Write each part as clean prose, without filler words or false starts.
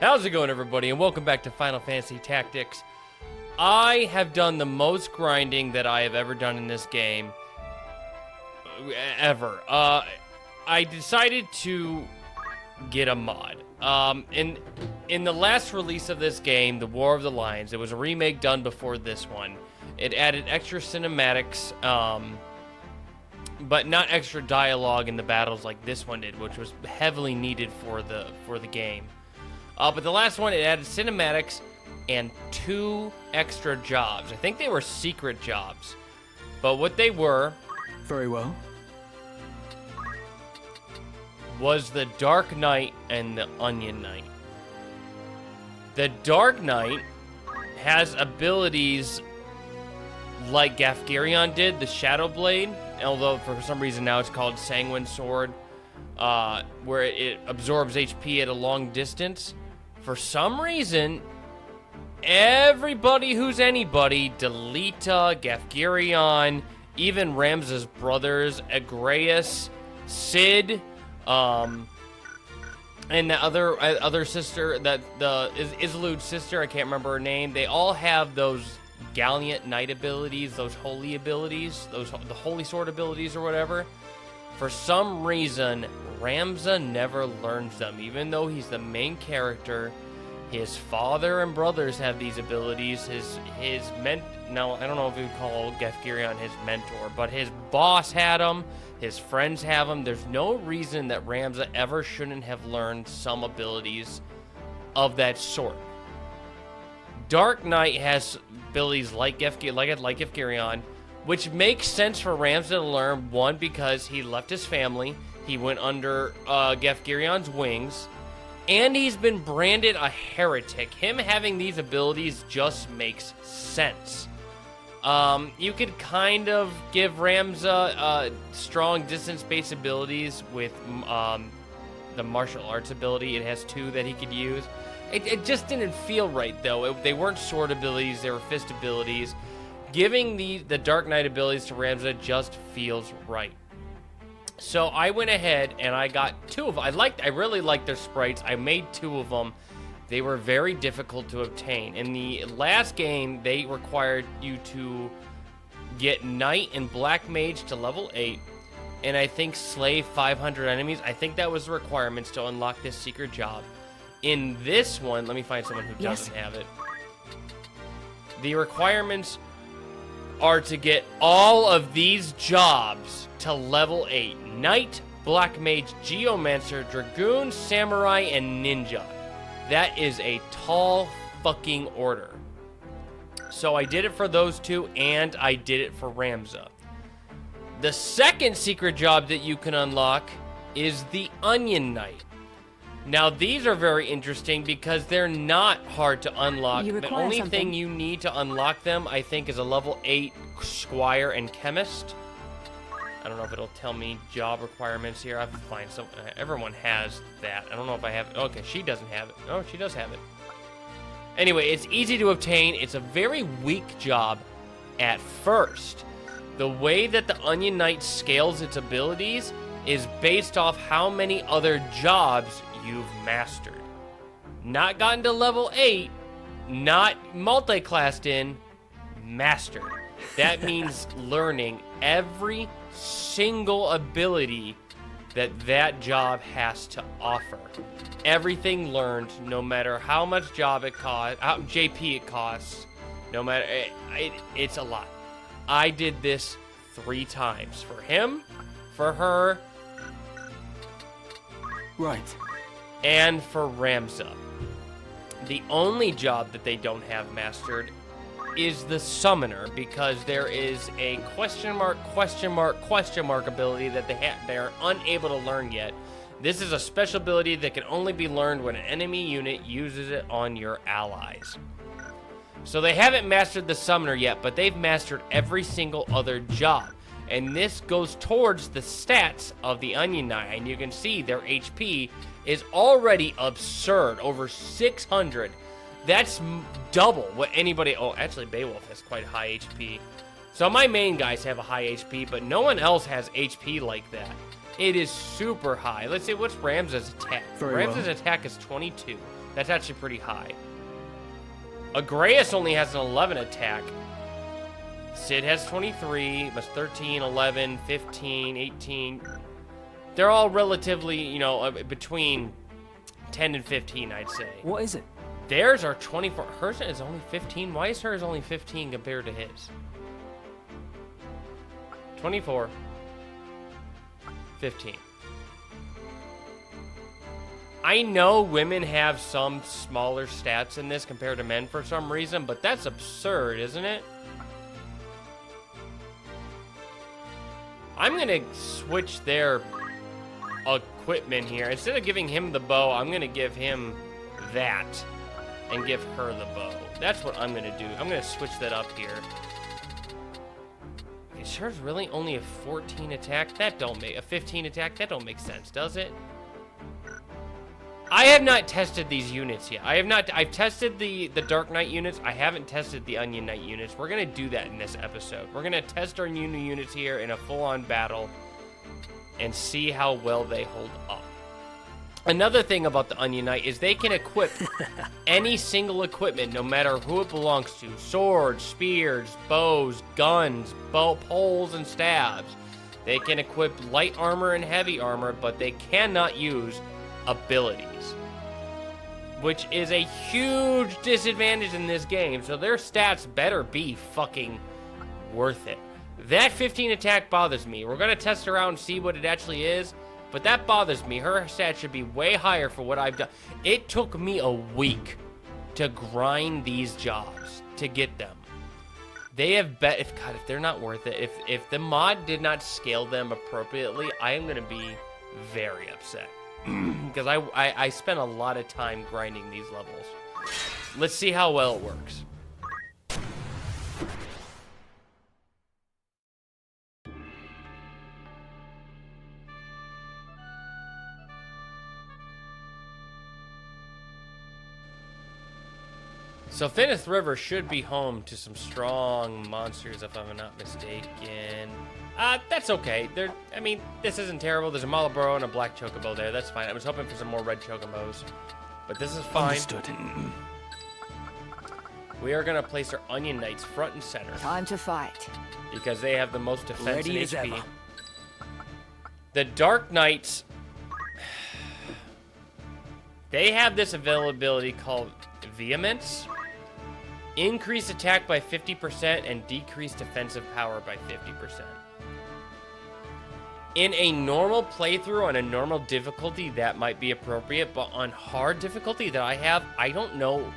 How's it going, everybody, and welcome back to Final Fantasy Tactics. I have done the most grinding that I have ever done in this game, ever. I decided to get a mod. In the last release of this game, The War of the Lions, it was a remake done before this one. It added extra cinematics, but not extra dialogue in the battles like this one did, which was heavily needed for the game. But the last one, it added cinematics and 2 extra jobs. I think they were secret jobs. But what they were... Very well. ...was the Dark Knight and the Onion Knight. The Dark Knight has abilities like Gafgarion did, the Shadow Blade, although for some reason now it's called Sanguine Sword, where it absorbs HP at a long distance. For some reason, everybody who's anybody, Delita, Gafgarion, even Ramza's brothers, Agreus, Sid, and the other sister, the Isolde's sister, I can't remember her name, they all have those Gallant Knight abilities, those holy abilities, the Holy Sword abilities or whatever. For some reason, Ramza never learns them, even though he's the main character. His father and brothers have these abilities. No, I don't know if we would call Gafgarion his mentor, but his boss had them. His friends have them. There's no reason that Ramza ever shouldn't have learned some abilities of that sort. Dark Knight has abilities like Gafgarion, which makes sense for Ramza to learn. One, because he left his family. He went under Gafgarion's wings. And he's been branded a heretic. Him having these abilities just makes sense. You could kind of give Ramza strong distance-based abilities with the martial arts ability. It has 2 that he could use. It just didn't feel right, though. They weren't sword abilities. They were fist abilities. Giving the Dark Knight abilities to Ramza just feels right. So I went ahead and I got 2 of them. I really liked their sprites. I made 2 of them. They were very difficult to obtain. In the last game, they required you to get Knight and Black Mage to level 8, and I think slay 500 enemies. I think that was the requirements to unlock this secret job. In this one, let me find someone who doesn't have it. The requirements are to get all of these jobs to level 8. Knight, Black Mage, Geomancer, Dragoon, Samurai, and Ninja. That is a tall fucking order. So I did it for those 2, and I did it for Ramza. The second secret job that you can unlock is the Onion Knight. Now, these are very interesting because they're not hard to unlock. The only thing you need to unlock them, I think, is a level 8 Squire and Chemist. I don't know if it'll tell me job requirements here. I have to find some. Everyone has that. I don't know if I have it. Okay, she doesn't have it. Oh, she does have it. Anyway, it's easy to obtain. It's a very weak job at first. The way that the Onion Knight scales its abilities is based off how many other jobs you've mastered. Not gotten to level 8, not multi-classed in, mastered. That means learning every single ability that job has to offer. Everything learned, no matter how much job it costs, how JP it costs, no matter, it's a lot. I did this 3 times. For him, for her, right, and for Ramza. The only job that they don't have mastered is the Summoner, because there is a question mark ability that they are unable to learn yet. This is a special ability that can only be learned when an enemy unit uses it on your allies. So they haven't mastered the Summoner yet, but they've mastered every single other job. And this goes towards the stats of the Onion Knight, and you can see their HP is already absurd, over 600. That's double what anybody... Oh, actually, Beowulf has quite high HP. So my main guys have a high HP, but no one else has HP like that. It is super high. Let's see, what's Ramza's attack? Ramza's attack is 22. That's actually pretty high. Agreus only has an 11 attack. Sid has 23, plus 13, 11, 15, 18. They're all relatively, you know, between 10 and 15, I'd say. What is it? Theirs are 24. Hers is only 15. Why is hers only 15 compared to his? 24. 15. I know women have some smaller stats in this compared to men for some reason, but that's absurd, isn't it? I'm gonna switch their equipment here. Instead of giving him the bow, I'm gonna give him that and give her the bow. That's what I'm gonna do. I'm gonna switch that up here. Is hers really only a 14 attack? That don't make a 15 attack. That don't make sense, does it? I have not tested these units yet. I've tested the Dark Knight units. I haven't tested the Onion Knight units. We're gonna do that in this episode. We're gonna test our new units here in a full-on battle and see how well they hold up. Another thing about the Onion Knight is they can equip any single equipment, no matter who it belongs to. Swords, spears, bows, guns, poles, and stabs. They can equip light armor and heavy armor, but they cannot use abilities, which is a huge disadvantage in this game. So their stats better be fucking worth it. That 15 attack bothers me. We're gonna test her out and see what it actually is, but that bothers me. Her stats should be way higher for what I've done. It took me a week to grind these jobs to get them. They have if they're not worth it, if the mod did not scale them appropriately, I am gonna be very upset. Because I spent a lot of time grinding these levels. Let's see how well it works. So Thinneth River should be home to some strong monsters, if I'm not mistaken. That's okay. This isn't terrible. There's a Malboro and a black chocobo there. That's fine. I was hoping for some more red chocobos, but this is fine. Understood. We are gonna place our Onion Knights front and center. Time to fight. Because they have the most defense Ready and as HP. ever. The Dark Knights, they have this availability called Vehemence. Increase attack by 50% and decrease defensive power by 50%. In a normal playthrough on a normal difficulty, that might be appropriate, but on hard difficulty that I have, I don't know.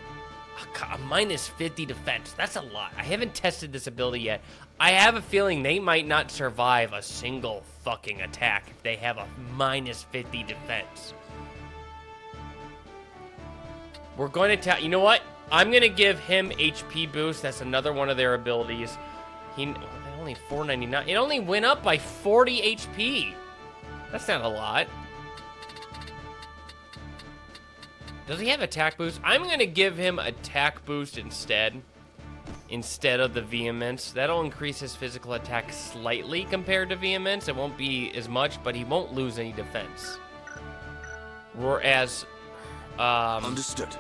A minus 50 defense. That's a lot. I haven't tested this ability yet. I have a feeling they might not survive a single fucking attack if they have a minus 50 defense. We're going to tell... You know what? I'm going to give him HP boost. That's another one of their abilities. Only 499. It only went up by 40 HP. That's not a lot. Does he have attack boost? I'm going to give him attack boost instead of the Vehemence. That'll increase his physical attack slightly compared to Vehemence. It won't be as much, but he won't lose any defense. Whereas, Understood.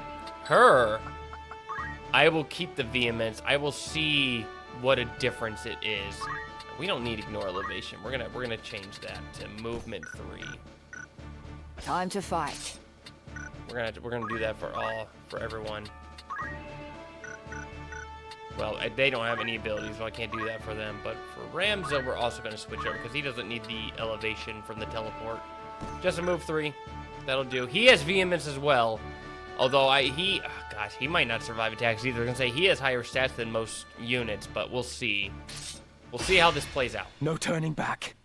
her, I will keep the Vehemence. I will see what a difference it is. We don't need ignore elevation. We're gonna change that to movement 3. Time to fight. We're gonna do that for everyone. Well, they don't have any abilities, so I can't do that for them. But for Ramza, we're also gonna switch over because he doesn't need the elevation from the teleport. Just a move 3. That'll do. He has Vehemence as well. Although he might not survive attacks either. I'm gonna say he has higher stats than most units, but we'll see. We'll see how this plays out. No turning back.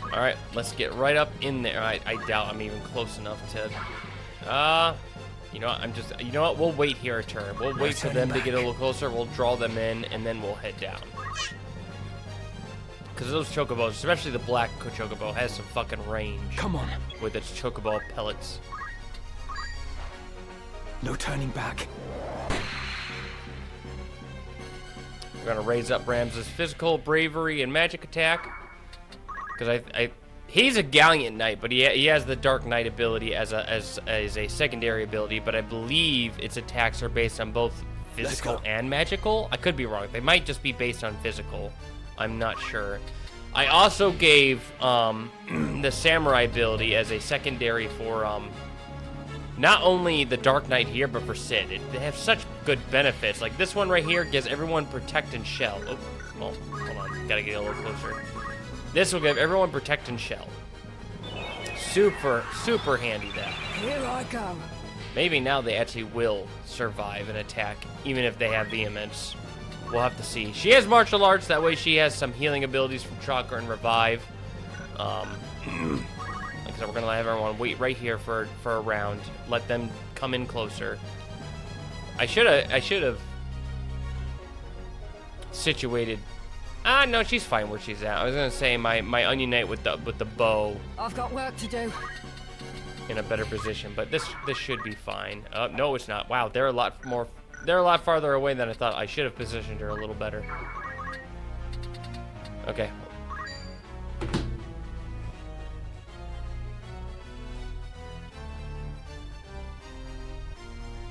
All right, let's get right up in there. I doubt I'm even close enough to. You know what? You know what? We'll wait here a turn. We'll wait for them to get a little closer. We'll draw them in, and then we'll head down. Because those chocobos, especially the black chocobo, has some fucking range. Come on. With its chocobo pellets. No turning back. We're gonna raise up Ramses' physical, bravery, and magic attack. Because he's a Gallant Knight, but he has the Dark Knight ability as a secondary ability. But I believe its attacks are based on both physical and magical. I could be wrong. They might just be based on physical. I'm not sure. I also gave the Samurai ability as a secondary for not only the Dark Knight here, but for Sid. They have such good benefits. Like this one right here gives everyone Protect and Shell. Oh, well, hold on. Gotta get a little closer. This will give everyone Protect and Shell. Super, super handy that. Here I go. Maybe now they actually will survive an attack, even if they have Vehemence. We'll have to see. She has martial arts. That way she has some healing abilities from Chakra and Revive. Like I said, we're going to have everyone wait right here for a round. Let them come in closer. I should have situated... no, she's fine where she's at. I was going to say my Onion Knight with the bow. I've got work to do. In a better position, but this should be fine. No, it's not. Wow, they're a lot farther away than I thought. I should have positioned her a little better. Okay.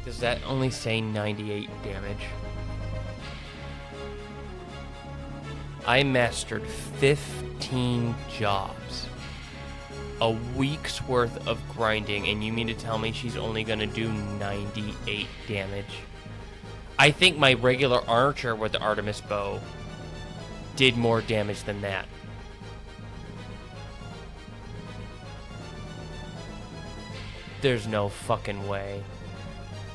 Does that only say 98 damage? I mastered 15 jobs. A week's worth of grinding, and you mean to tell me she's only gonna do 98 damage? I think my regular archer with the Artemis bow did more damage than that. There's no fucking way.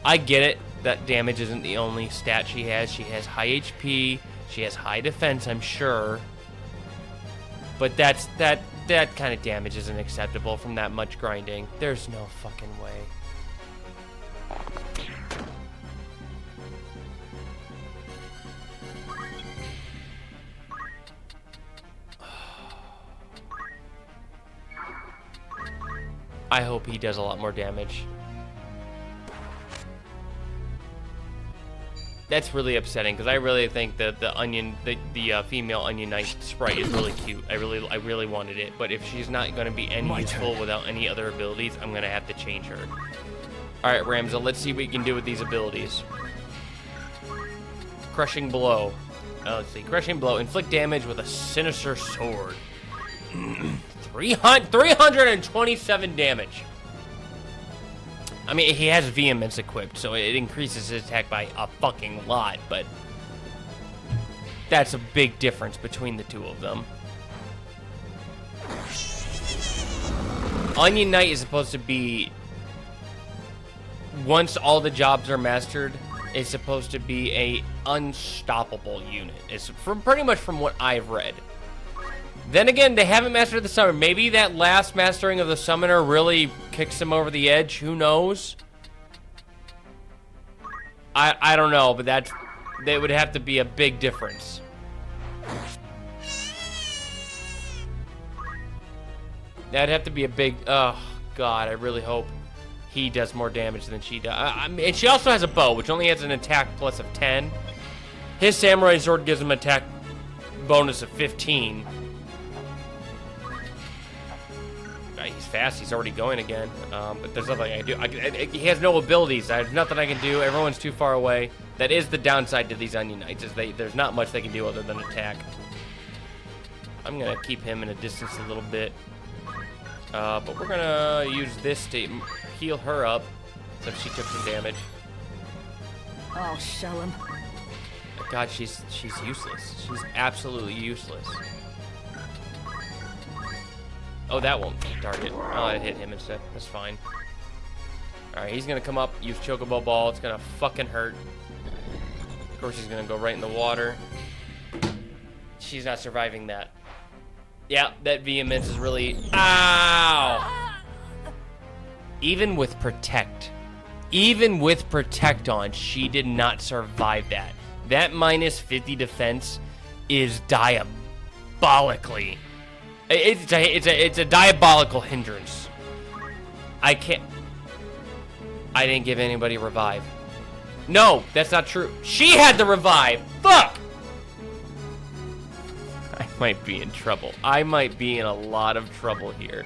I get it, that damage isn't the only stat she has. She has high HP, she has high defense, I'm sure. But that kind of damage isn't acceptable from that much grinding. There's no fucking way. I hope he does a lot more damage. That's really upsetting because I really think that the female Onion Knight sprite is really cute. I really wanted it, but if she's not going to be any useful without any other abilities, I'm going to have to change her. All right, Ramza, let's see what you can do with these abilities. Crushing Blow. Let's see. Crushing Blow. Inflict damage with a sinister sword. 327 damage. I mean, he has Vehemence equipped, so it increases his attack by a fucking lot, but that's a big difference between the two of them. Onion Knight is supposed to be, once all the jobs are mastered, it's supposed to be a unstoppable unit. It's pretty much from what I've read. Then again, they haven't mastered the summoner. Maybe that last mastering of the summoner really kicks him over the edge. Who knows? I don't know, but that would have to be a big difference. That'd have to be a big... Oh, God, I really hope he does more damage than she does. And she also has a bow, which only has an attack plus of 10. His Samurai Sword gives him attack bonus of 15. He's fast. He's already going again. But there's nothing I can do. He has no abilities. There's nothing I can do. Everyone's too far away. That is the downside to these Onion Knights, is there's not much they can do other than attack. I'm going to keep him in a distance a little bit. But we're going to use this to heal her up since she took some damage. I'll show him. God, she's useless. She's absolutely useless. Oh, that won't target. Oh, it hit him instead. That's fine. Alright, he's gonna come up, use Chocobo Ball. It's gonna fucking hurt. Of course, he's gonna go right in the water. She's not surviving that. Yeah, that Vehemence is really... Ow! Even with Protect on, she did not survive that. That minus 50 defense is diabolically... It's a diabolical hindrance. I didn't give anybody revive. No, that's not true. She had the revive. Fuck! might be in trouble. I might be in a lot of trouble here.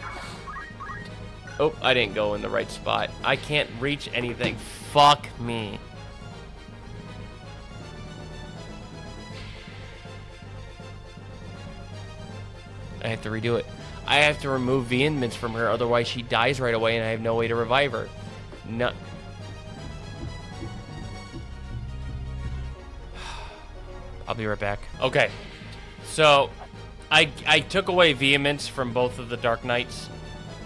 Oh, I didn't go in the right spot. I can't reach anything. Fuck me. I have to redo it. I have to remove vehemence from her, otherwise she dies right away and I have no way to revive her. No. I'll be right back. Okay. So, I took away vehemence from both of the Dark Knights.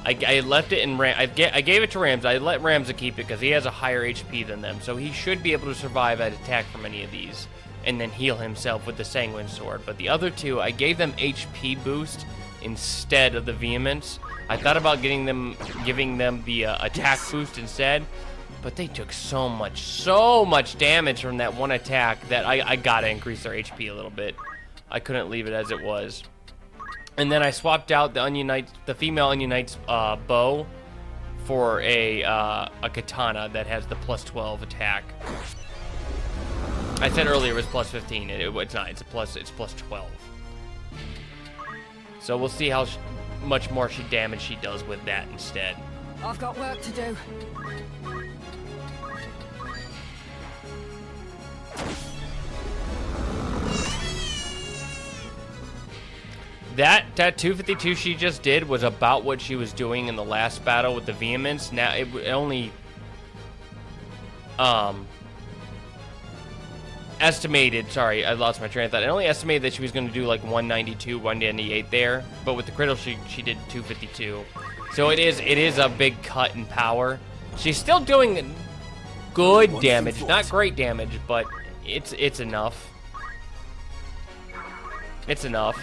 I left it in I gave it to Rams. I let Ramza keep it because he has a higher HP than them, so he should be able to survive an attack from any of these, and then heal himself with the Sanguine Sword. But the other two, I gave them HP boost instead of the vehemence. I thought about giving them the attack boost instead, but they took so much damage from that one attack that I gotta increase their HP a little bit. I couldn't leave it as it was. And then I swapped out the female Onion Knight's bow for a katana that has the +12 attack. I said earlier it was +15. It's not. It's +12. So we'll see how much more damage she does with that instead. I've got work to do. That 252 she just did was about what she was doing in the last battle with the vehemence. Now it only estimated, sorry, I lost my train of thought. It only estimated that she was going to do like 192, 198 there, but with the critical she did 252. So it is a big cut in power. She's still doing good damage, not great damage, but it's enough. It's enough.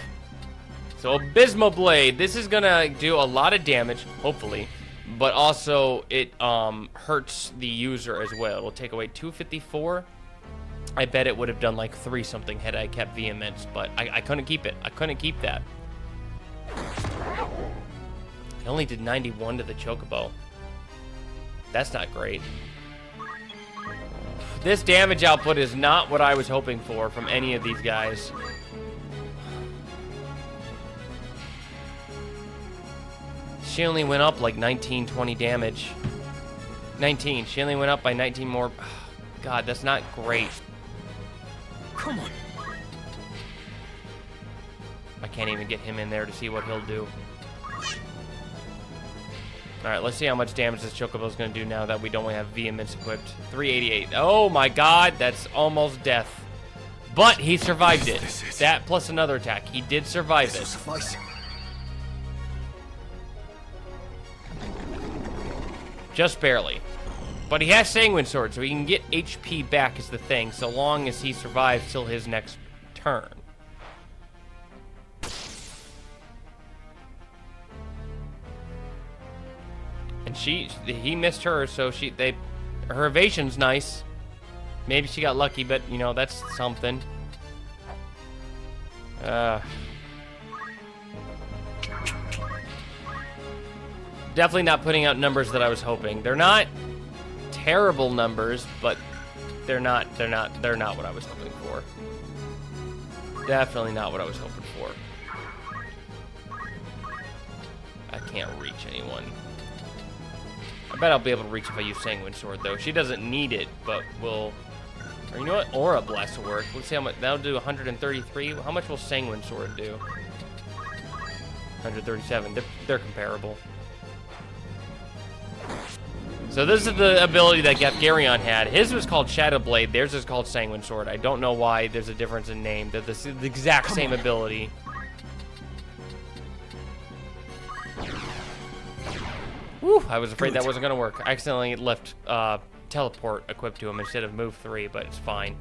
So Abysmal Blade, this is gonna do a lot of damage, hopefully, but also it hurts the user as well. It'll take away 254. I bet it would have done like 3 something had I kept vehemence, but I couldn't keep it. I couldn't keep that. I only did 91 to the Chocobo. That's not great. This damage output is not what I was hoping for from any of these guys. She only went up like 19, 20 damage. 19. She only went up by 19 more. God, that's not great. Come on. I can't even get him in there to see what he'll do. Alright, let's see how much damage this Chocobo is going to do now that we don't have vehemence equipped. 388. Oh my god, that's almost death. But he survived it. That plus another attack. He did survive it. Suffice. Just barely. But he has Sanguine Sword, so he can get HP back is the thing, so long as he survives till his next turn. And he missed her, so her evasion's nice. Maybe she got lucky, but you know, that's something. Definitely not putting out numbers that I was hoping. They're not terrible numbers, but they're not what I was hoping for. Definitely not what I was hoping for. I can't reach anyone. I bet I'll be able to reach if I use Sanguine Sword, though. She doesn't need it, but will. Or you know what? Aura Blast will work. Let's see how much. That'll do 133. How much will Sanguine Sword do? 137. They're comparable. So this is the ability that Gefgarion had. His was called Shadow Blade. Theirs is called Sanguine Sword. I don't know why there's a difference in name. They're the exact same ability. Whew, I was afraid that wasn't going to work. I accidentally left Teleport equipped to him instead of Move 3, but it's fine.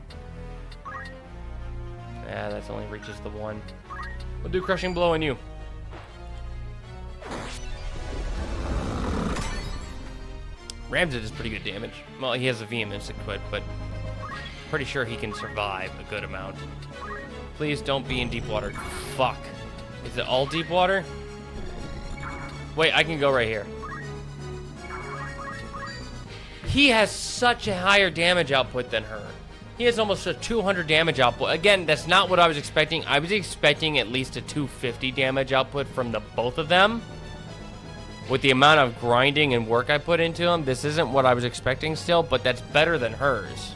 Yeah, that only reaches the 1. We'll do Crushing Blow on you. Ramza does pretty good damage. Well, he has a Vehemence equipped, but pretty sure he can survive a good amount. Please don't be in deep water. Fuck. Is it all deep water? Wait, I can go right here. He has such a higher damage output than her. He has almost a 200 damage output. Again, that's not what I was expecting. I was expecting at least a 250 damage output from the both of them. With the amount of grinding and work I put into them, this isn't what I was expecting still, but that's better than hers.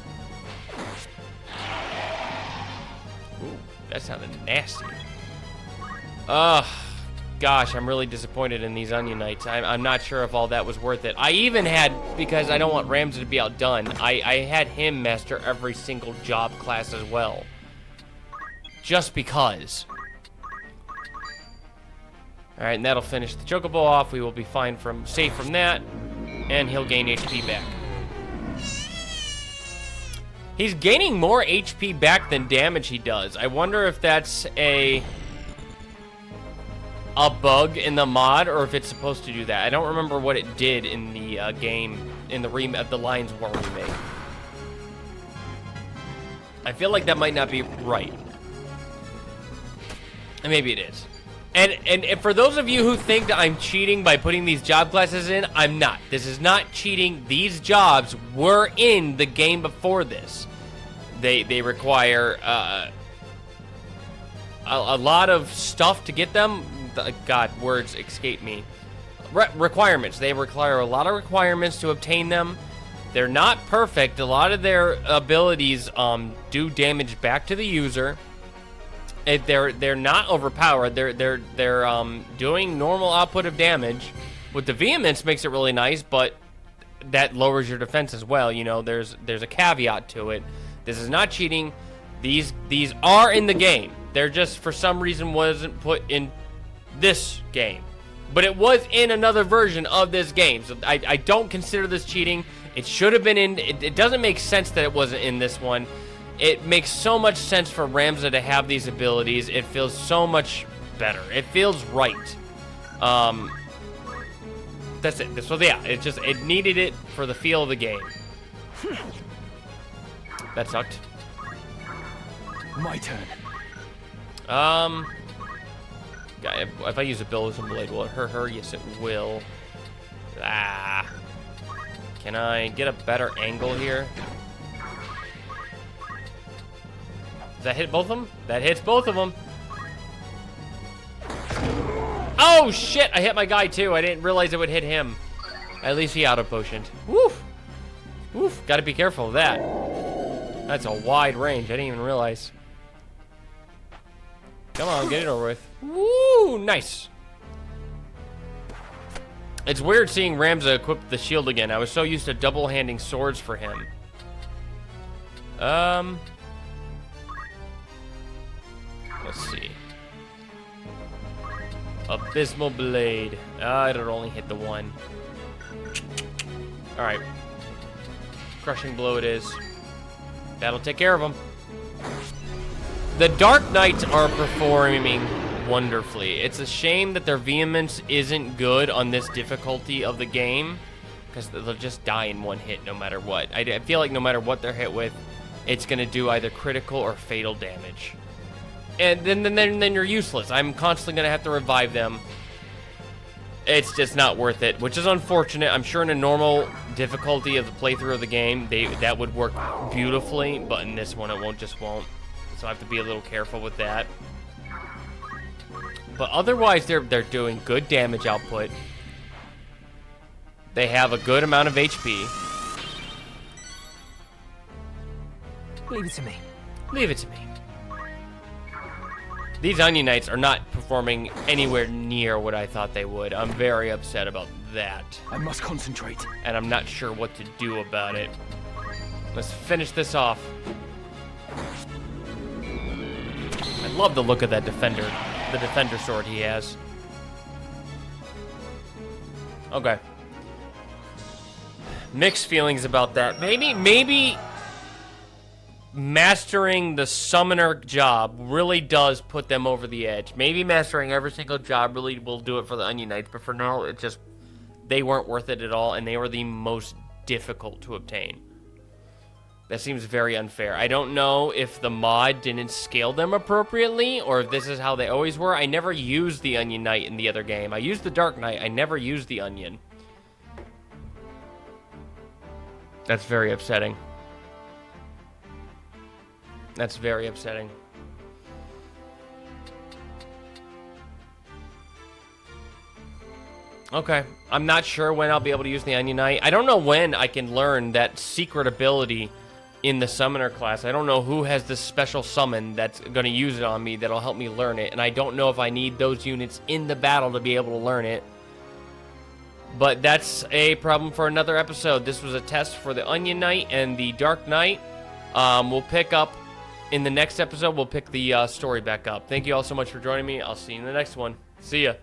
Ooh, that sounded nasty. Ugh. Gosh, I'm really disappointed in these Onion Knights. I'm not sure if all that was worth it. I even had, because I don't want Ramsey to be outdone, I had him master every single job class as well. Just because. Alright, and that'll finish the Chocobo off. We will be safe from that. And he'll gain HP back. He's gaining more HP back than damage he does. I wonder if that's a bug in the mod, or if it's supposed to do that. I don't remember what it did in the game, in the Lions War remake. I feel like that might not be right. And maybe it is. And for those of you who think that I'm cheating by putting these job classes in, I'm not. This is not cheating. These jobs were in the game before this. They require a lot of stuff to get them. God, words escape me. Requirements. They require a lot of requirements to obtain them. They're not perfect. A lot of their abilities do damage back to the user. They're not overpowered. They're doing normal output of damage. With the vehemence makes it really nice, but that lowers your defense as well. You know, there's a caveat to it. This is not cheating. These are in the game. They're just for some reason wasn't put in this game, but it was in another version of this game. So I don't consider this cheating. It should have been in. It doesn't make sense that it wasn't in this one. It makes so much sense for Ramza to have these abilities. It feels so much better. It feels right. That's it. So yeah, it needed it for the feel of the game. That sucked. My turn. If I use a Billism Blade, will it hurt her? Yes, it will. Ah. Can I get a better angle here? Does that hit both of them? That hits both of them. Oh, shit! I hit my guy, too. I didn't realize it would hit him. At least he auto-potioned. Woof! Woof! Gotta be careful of that. That's a wide range. I didn't even realize. Come on, get it over with. Woo! Nice. It's weird seeing Ramza equip the shield again. I was so used to double-handing swords for him. Let's see. Abysmal Blade. It'll only hit the one. Alright. Crushing Blow it is. That'll take care of him. The Dark Knights are performing wonderfully. It's a shame that their vehemence isn't good on this difficulty of the game, because they'll just die in one hit no matter what. I feel like no matter what they're hit with, it's going to do either critical or fatal damage. And then you're useless. I'm constantly going to have to revive them. It's just not worth it, which is unfortunate. I'm sure in a normal difficulty of the playthrough of the game, that would work beautifully, but in this one, it won't. So I have to be a little careful with that. But otherwise, they're doing good damage output. They have a good amount of HP. Leave it to me. Leave it to me. These Onion Knights are not performing anywhere near what I thought they would. I'm very upset about that. I must concentrate. And I'm not sure what to do about it. Let's finish this off. I love the look of that defender. The defender sword he has. Okay. Mixed feelings about that. Maybe mastering the summoner job really does put them over the edge. Maybe mastering every single job really will do it for the Onion Knights, but for now, they weren't worth it at all, and they were the most difficult to obtain. That seems very unfair. I don't know if the mod didn't scale them appropriately, or if this is how they always were. I never used the Onion Knight in the other game. I used the Dark Knight. I never used the Onion. That's very upsetting. That's very upsetting. Okay, I'm not sure when I'll be able to use the Onion Knight. I don't know when I can learn that secret ability in the Summoner class. I don't know who has this special summon that's going to use it on me that'll help me learn it, and I don't know if I need those units in the battle to be able to learn it. But that's a problem for another episode. This was a test for the Onion Knight and the Dark Knight. We'll pick up in the next episode. We'll pick the story back up. Thank you all so much for joining me. I'll see you in the next one. See ya.